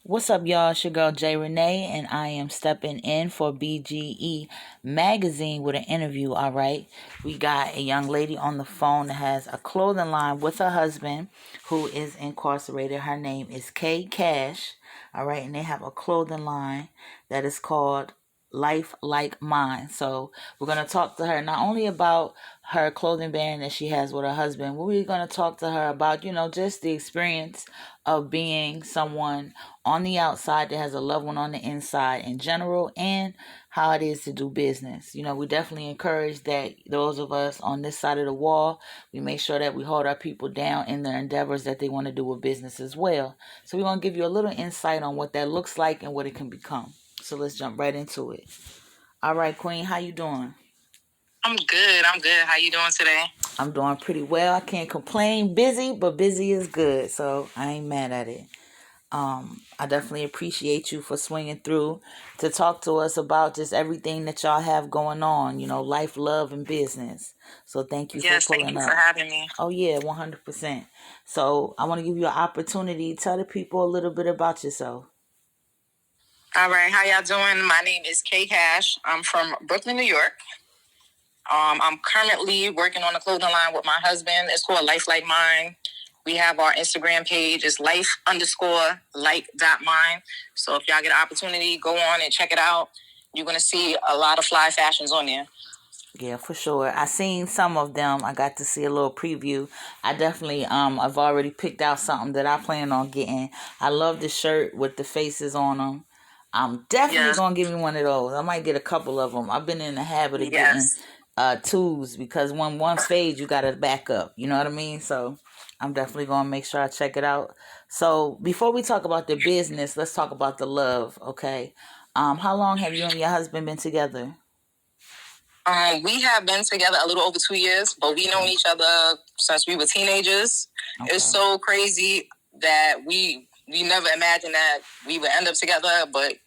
What's up, y'all? It's your girl Jay Rene, and I am stepping in for BGE Magazine with an interview. All right, we got a young lady on the phone that has a clothing line with her husband, who is incarcerated. Her name is Kay Cash. All right, and they have a clothing line that is called Life Like Mine. So we're gonna talk to her not only about her clothing brand that she has with her husband, but we're gonna talk to her about just the experience of being someone on the outside that has a loved one on the inside in general, and how it is to do business. We definitely encourage that those of us on this side of the wall, we make sure that we hold our people down in their endeavors that they want to do with business as well. So we're going to give you a little insight on what that looks like and what it can become. So let's jump right into it. All right, Queen, how you doing? I'm good. How you doing today? I'm doing pretty well. I can't complain. Busy, but busy is good. So I ain't mad at it. I definitely appreciate you for swinging through to talk to us about just everything that y'all have going on, life, love, and business. So thank you for pulling up. Thank you for having me. Oh, yeah, 100%. So I want to give you an opportunity. Tell the people a little bit about yourself. All right. How y'all doing? My name is Kay Cash. I'm from Brooklyn, New York. I'm currently working on a clothing line with my husband. It's called Life Like Mine. We have our Instagram page. It's life_like.mine. So if y'all get an opportunity, go on and check it out. You're going to see a lot of fly fashions on there. Yeah, for sure. I seen some of them. I got to see a little preview. I definitely I've already picked out something that I plan on getting. I love the shirt with the faces on them. I'm definitely gonna give me one of those. I might get a couple of them. I've been in the habit of getting twos, because when one fades, you gotta back up. You know what I mean? So I'm definitely gonna make sure I check it out. So before we talk about the business, let's talk about the love. Okay. How long have you and your husband been together? We have been together a little over 2 years, but we known each other since we were teenagers. Okay. It's so crazy that we never imagined that we would end up together, but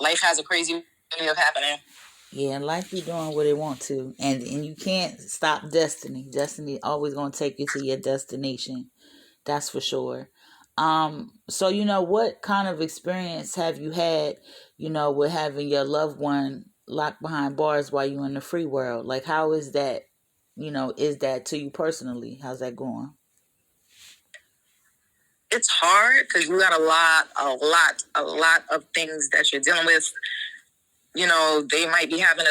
life has a crazy way of happening. Yeah, life be doing what it want to, and you can't stop destiny. Destiny always gonna take you to your destination. That's for sure. So what kind of experience have you had, with having your loved one locked behind bars while you in the free world? Like, how is that, is that to you personally? How's that going? It's hard because you got a lot of things that you're dealing with. They might be having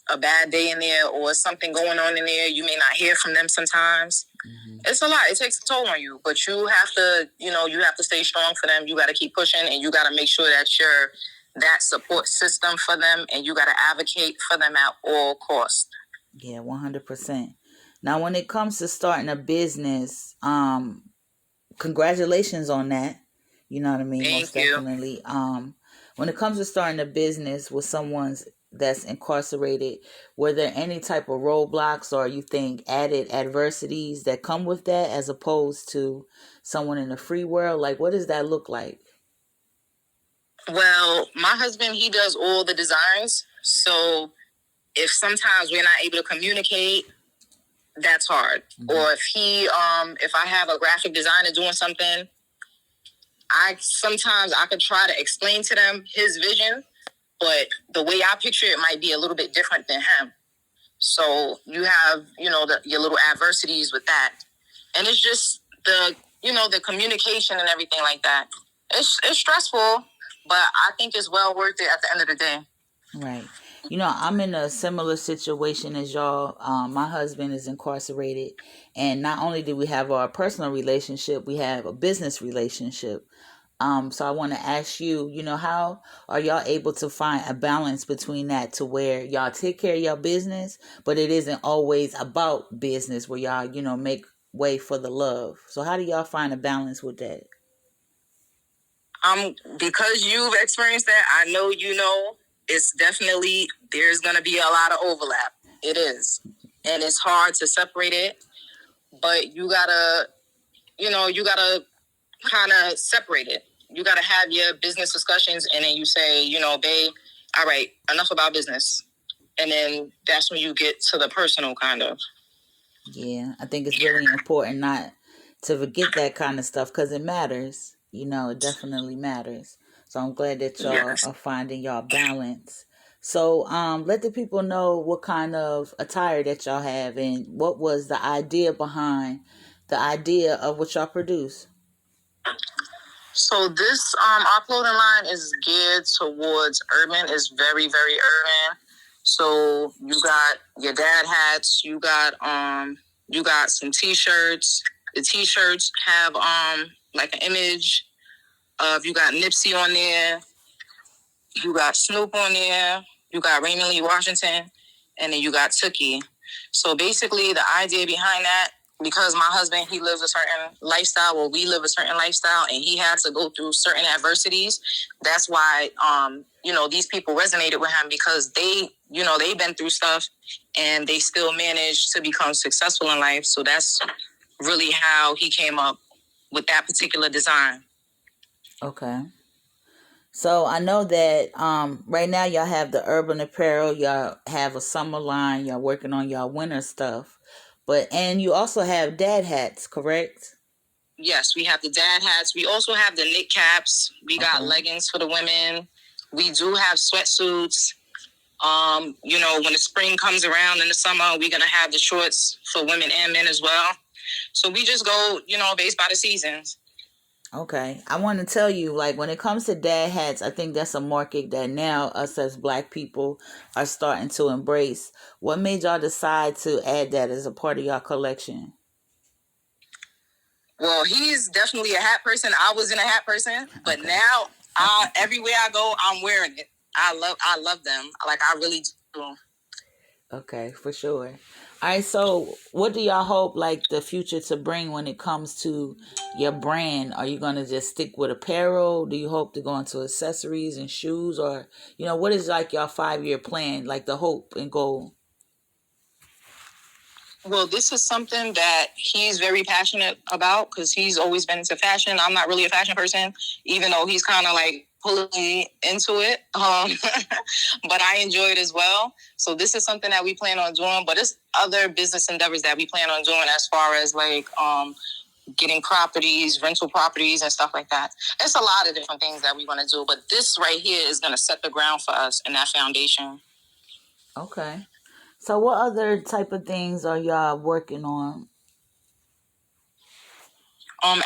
a bad day in there or something going on in there. You may not hear from them sometimes. Mm-hmm. It's a lot. It takes a toll on you, but you have to, you have to stay strong for them. You got to keep pushing, and you got to make sure that you're that support system for them, and you got to advocate for them at all costs. Yeah, 100%. Now, when it comes to starting a business, congratulations on that. You know what I mean? Thank you. Definitely. When it comes to starting a business with someone that's incarcerated, were there any type of roadblocks or you think added adversities that come with that as opposed to someone in the free world? Like, what does that look like? Well, my husband, he does all the designs. So if sometimes we're not able to communicate, that's hard. Mm-hmm. Or if I have a graphic designer doing something, sometimes I could try to explain to them his vision, but the way I picture it might be a little bit different than him. So you have, your little adversities with that. And it's just the communication and everything like that. It's stressful, but I think it's well worth it at the end of the day. Right. I'm in a similar situation as y'all. My husband is incarcerated, and not only do we have our personal relationship, we have a business relationship. So I want to ask you, how are y'all able to find a balance between that to where y'all take care of your business, but it isn't always about business where y'all, make way for the love. So how do y'all find a balance with that? Because you've experienced that, I know it's definitely, there's going to be a lot of overlap. It is. And it's hard to separate it, but you gotta kind of separate it. You got to have your business discussions, and then you say, babe, all right, enough about business. And then that's when you get to the personal kind of. Yeah, I think it's really important not to forget that kind of stuff because it matters. It definitely matters. So I'm glad that y'all are finding y'all balance. So let the people know what kind of attire that y'all have and what was the idea behind the idea of what y'all produce. So this our clothing line is geared towards urban. It's very, very urban. So you got your dad hats, you got some t-shirts. The t-shirts have like an image of, you got Nipsey on there, you got Snoop on there, you got Raymond Lee Washington, and then you got Tookie. So basically, the idea behind that, because my husband, he lives a certain lifestyle, well, we live a certain lifestyle, and he had to go through certain adversities. That's why, these people resonated with him, because they've been through stuff, and they still managed to become successful in life. So that's really how he came up with that particular design. Okay. So I know that right now y'all have the urban apparel, y'all have a summer line, y'all working on y'all winter stuff. And you also have dad hats, correct? Yes, we have the dad hats. We also have the knit caps. We got leggings for the women. We do have sweatsuits. When the spring comes around in the summer, we're gonna have the shorts for women and men as well. So we just go, based by the seasons. Okay. I want to tell you, like, when it comes to dad hats, I think that's a market that now us as black people are starting to embrace. What made y'all decide to add that as a part of y'all collection? Well, he's definitely a hat person. I wasn't a hat person, but now everywhere I go, I'm wearing it. I love them. Like, I really do. Okay, for sure. All right, so what do y'all hope like the future to bring when it comes to your brand? Are you gonna just stick with apparel? Do you hope to go into accessories and shoes, or what is like your 5-year plan, like the hope and goal? Well, this is something that he's very passionate about, because he's always been into fashion. I'm not really a fashion person, even though he's kind of like pulling me into it. But I enjoy it as well. So this is something that we plan on doing, but it's other business endeavors that we plan on doing, as far as like getting properties, rental properties and stuff like that. It's a lot of different things that we want to do, but this right here is going to set the ground for us in that foundation. Okay. So what other type of things are y'all working on?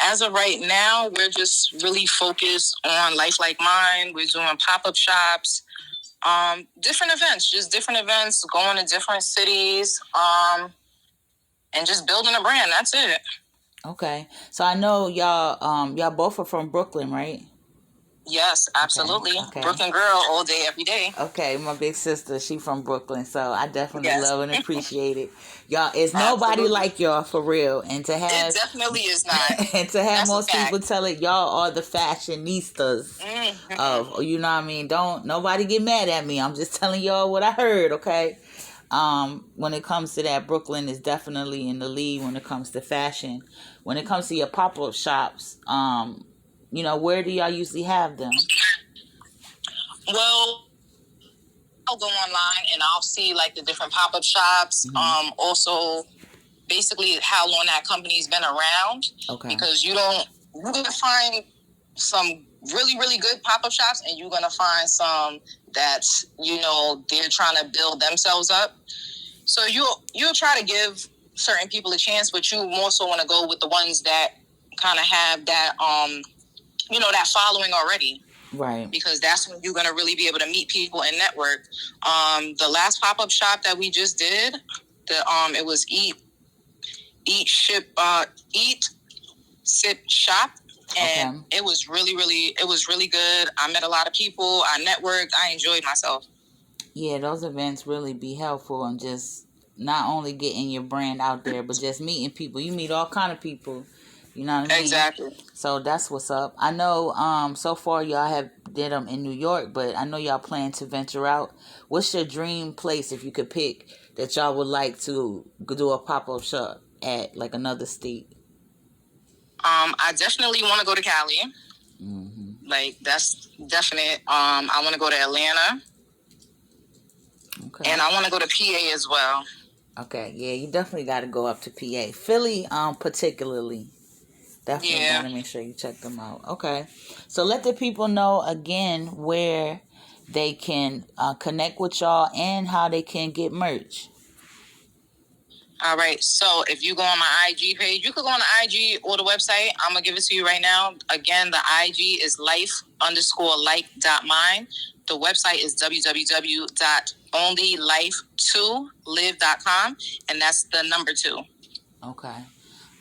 As of right now, we're just really focused on Life Like Mine. We're doing pop-up shops, different events, going to different cities, and just building a brand. That's it. Okay. So I know y'all both are from Brooklyn, right? Yes, absolutely. Okay. Brooklyn girl all day, every day. Okay, my big sister, she from Brooklyn, so I definitely Yes. love and appreciate it. Y'all, it's nobody like y'all for real, and to have It definitely is not. and to have That's most people tell it, y'all are the fashionistas of, what I mean. Don't nobody get mad at me. I'm just telling y'all what I heard. Okay. When it comes to that, Brooklyn is definitely in the lead when it comes to fashion. When it comes to your pop-up shops, where do y'all usually have them? Well, I'll go online and I'll see like the different pop-up shops. Also, basically how long that company's been around. Okay. Because you're gonna find some really, really good pop-up shops, and you're gonna find some that they're trying to build themselves up. So you'll try to give certain people a chance, but you more so want to go with the ones that kind of have that that following already. Right. Because that's when you're gonna really be able to meet people and network. The last pop-up shop that we just did, it was Eat, Sip, Shop, and it was really, really good. I met a lot of people. I networked. I enjoyed myself. Yeah, those events really be helpful, and just not only getting your brand out there, but just meeting people. You meet all kind of people. You know what I mean? Exactly. So that's what's up. I know so far y'all have did them in New York, but I know y'all plan to venture out. What's your dream place, if you could pick, that y'all would like to do a pop-up shop at, like another state? I definitely want to go to Cali. Like, that's definite. I want to go to Atlanta. Okay. And I want to go to PA as well. Okay, yeah, you definitely got to go up to PA. Philly, particularly. definitely got to make sure you check them out. Okay. So let the people know again where they can connect with y'all and how they can get merch. All right. So if you go on my IG page, you could go on the IG or the website. I'm going to give it to you right now. Again, the IG is life_like.mind. The website is www.onlylife2live.com. And that's the number 2. Okay.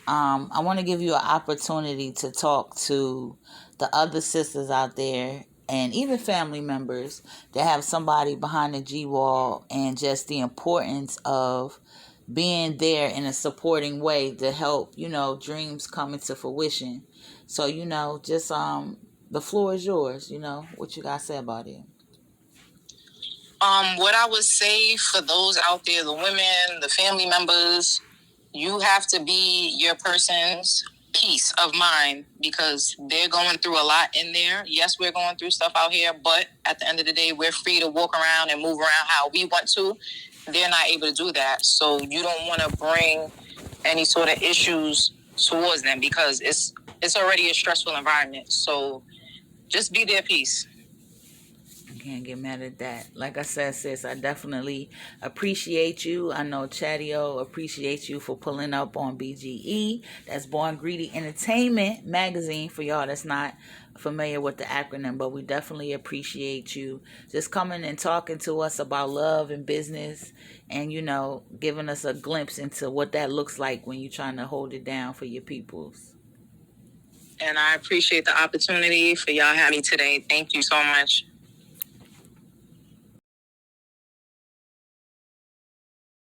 I want to give you an opportunity to talk to the other sisters out there and even family members that have somebody behind the G wall, and just the importance of being there in a supporting way to help, dreams come into fruition. So, just the floor is yours. What you got to say about it? What I would say for those out there, the women, the family members, you have to be your person's peace of mind, because they're going through a lot in there. Yes, we're going through stuff out here, but at the end of the day, we're free to walk around and move around how we want to. They're not able to do that. So you don't want to bring any sort of issues towards them, because it's already a stressful environment. So just be their peace. Can't get mad at that. Like I said, sis, I definitely appreciate you. I know Chatio appreciates you for pulling up on BGE. That's Born Greedy Entertainment Magazine, for y'all that's not familiar with the acronym, but we definitely appreciate you just coming and talking to us about love and business, and giving us a glimpse into what that looks like when you're trying to hold it down for your peoples. And I appreciate the opportunity for y'all having me today. Thank you so much.